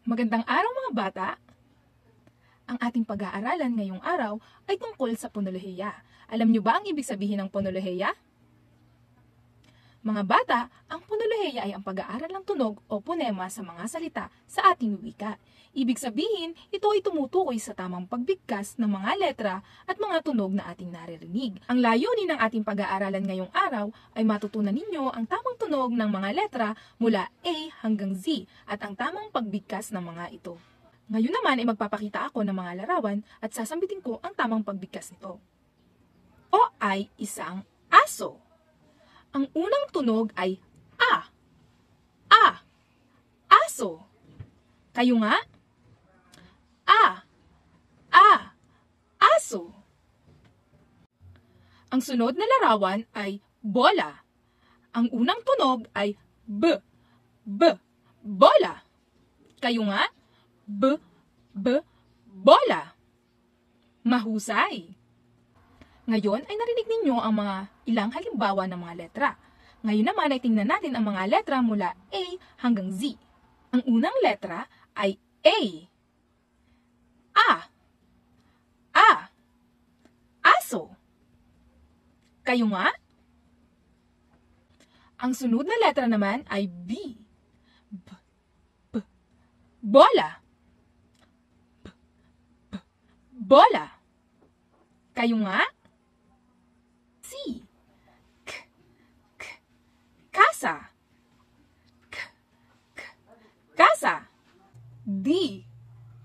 Magandang araw mga bata! Ang ating pag-aaralan ngayong araw ay tungkol sa ponolohiya. Alam niyo ba ang ibig sabihin ng ponolohiya? Mga bata, ang ponolohiya ay ang pag-aaral ng tunog o ponema sa mga salita sa ating wika. Ibig sabihin, ito ay tumutukoy sa tamang pagbigkas ng mga letra at mga tunog na ating naririnig. Ang layunin ng ating pag-aaralan ngayong araw ay matutunan ninyo ang tamang tunog ng mga letra mula A hanggang Z at ang tamang pagbigkas ng mga ito. Ngayon naman ay magpapakita ako ng mga larawan at sasambitin ko ang tamang pagbigkas nito. O ay isang aso. Ang unang tunog ay A. A. Aso. Kayo nga? A. A. Aso. Ang sunod na larawan ay bola. Ang unang tunog ay B. B. Bola. Kayo nga? B. B. Bola. Mahusay. Ngayon ay narinig ninyo ang mga ilang halimbawa ng mga letra. Ngayon naman ay tingnan natin ang mga letra mula A hanggang Z. Ang unang letra ay A. A. A. Aso. Kayo nga? Ang sunod na letra naman ay B. B. B. Bola. B. B. Bola. Kayo nga? C. K. K. Kasa. K. K. Kasa. D.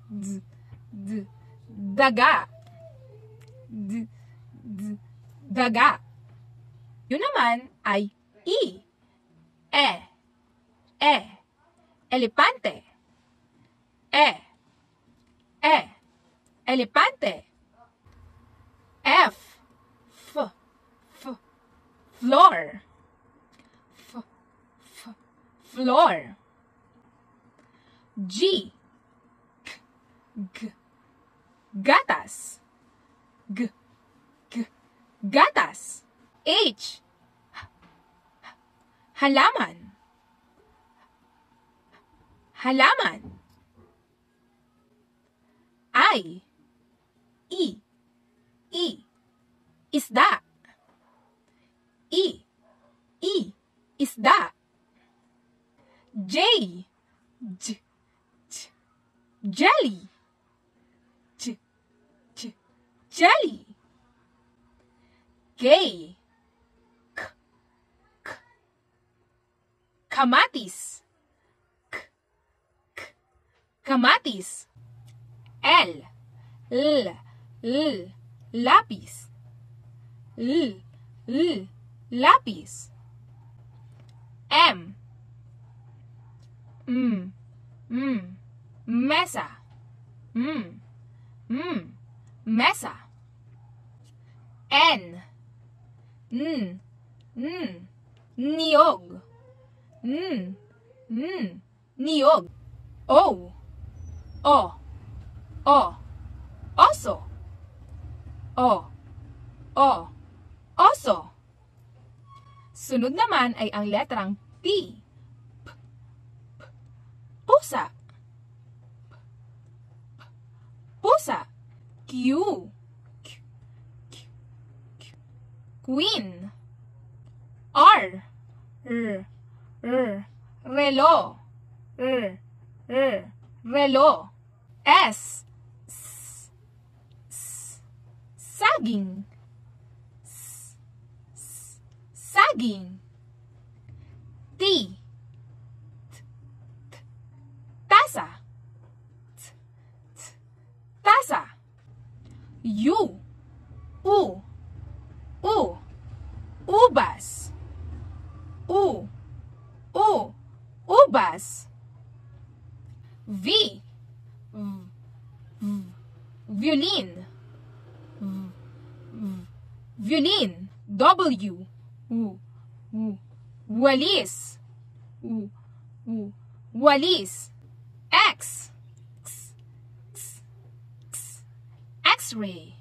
D. D. Daga. D. D. Daga. Yun naman ay E. E. E. Elepante. E. E. Elepante. F. F. F. Floor. F. F. Floor. G. G. G. Gatas. G. G. Gatas. H. Halaman. Halaman. I. E. E. Isda. E. E. Isda. J. J. J. Jelly. J. J. Jelly. K. K. K. Kamatis. K. K. Kamatis. L. L. L. Lapis. L. L. Lapis. M. M. M. Mesa. M. M. Mesa. N. N. N. Niyog. N. N. Niyog. O. O. O. Oso. O. O. Oso. Sunod naman ay ang letrang P. P. P. Pusa. P. P. Pusa. Q. Q. Q. Q. Queen. R. R. R. Relo. R. R. Relo. S. S. S. Saging. S. S. Saging. T. T. T. Tasa. T. T. Tasa. U. U. U. Ubas. U. U. Ubas. V. V. V. Violin. V. V. Violin. W. U. U. Walis. U. U. Walis. X. X. X. X. X-ray.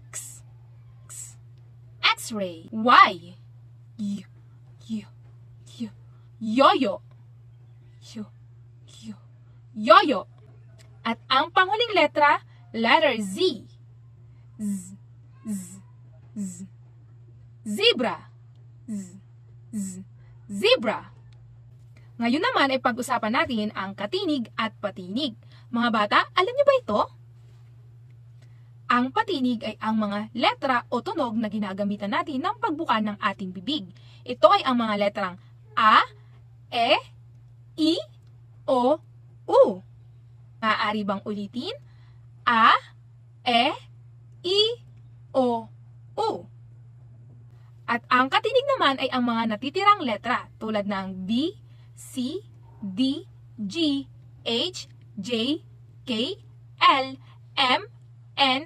X. X. X-ray. Y. Y. Y. Y. Yo-yo. Yo. Yo. yoyo. At ang panghuling letra, letter Z. Z, Z, Z. Zebra. Z, Z, zebra. Ngayon naman ay pag-usapan natin ang katinig at patinig. Mga bata, alam niyo ba ito? Ang patinig ay ang mga letra o tunog na ginagamitan natin ng pagbuka ng ating bibig. Ito ay ang mga letrang A, E, I, O, U. Maaari bang ulitin? A, E, I, O, U. At ang katinig naman ay ang mga natitirang letra tulad ng B, C, D, G, H, J, K, L, M, N,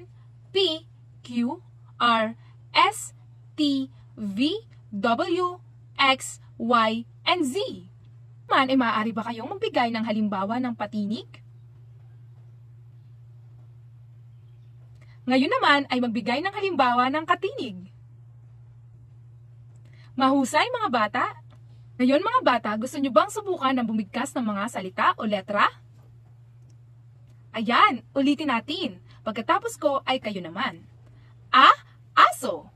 P, Q, R, S, T, V, W, X, Y, and Z. Man, maaari ba kayong magbigay ng halimbawa ng patinig? Ngayon naman ay magbigay ng halimbawa ng katinig. Mahusay mga bata! Ngayon mga bata, gusto nyo bang subukan ng bumigkas ng mga salita o letra? Ayan, ulitin natin. Pagkatapos ko ay kayo naman. A, aso.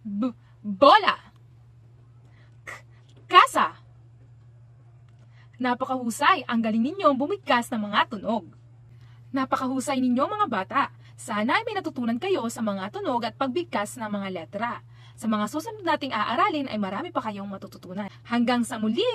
B, bola. K, kasa. Napakahusay, ang galing ninyong bumigkas ng mga tunog. Napakahusay ninyo mga bata. Sana ay may natutunan kayo sa mga tunog at pagbigkas ng mga letra. Sa mga susunod nating aaralin ay marami pa kayong matututunan. Hanggang sa muli!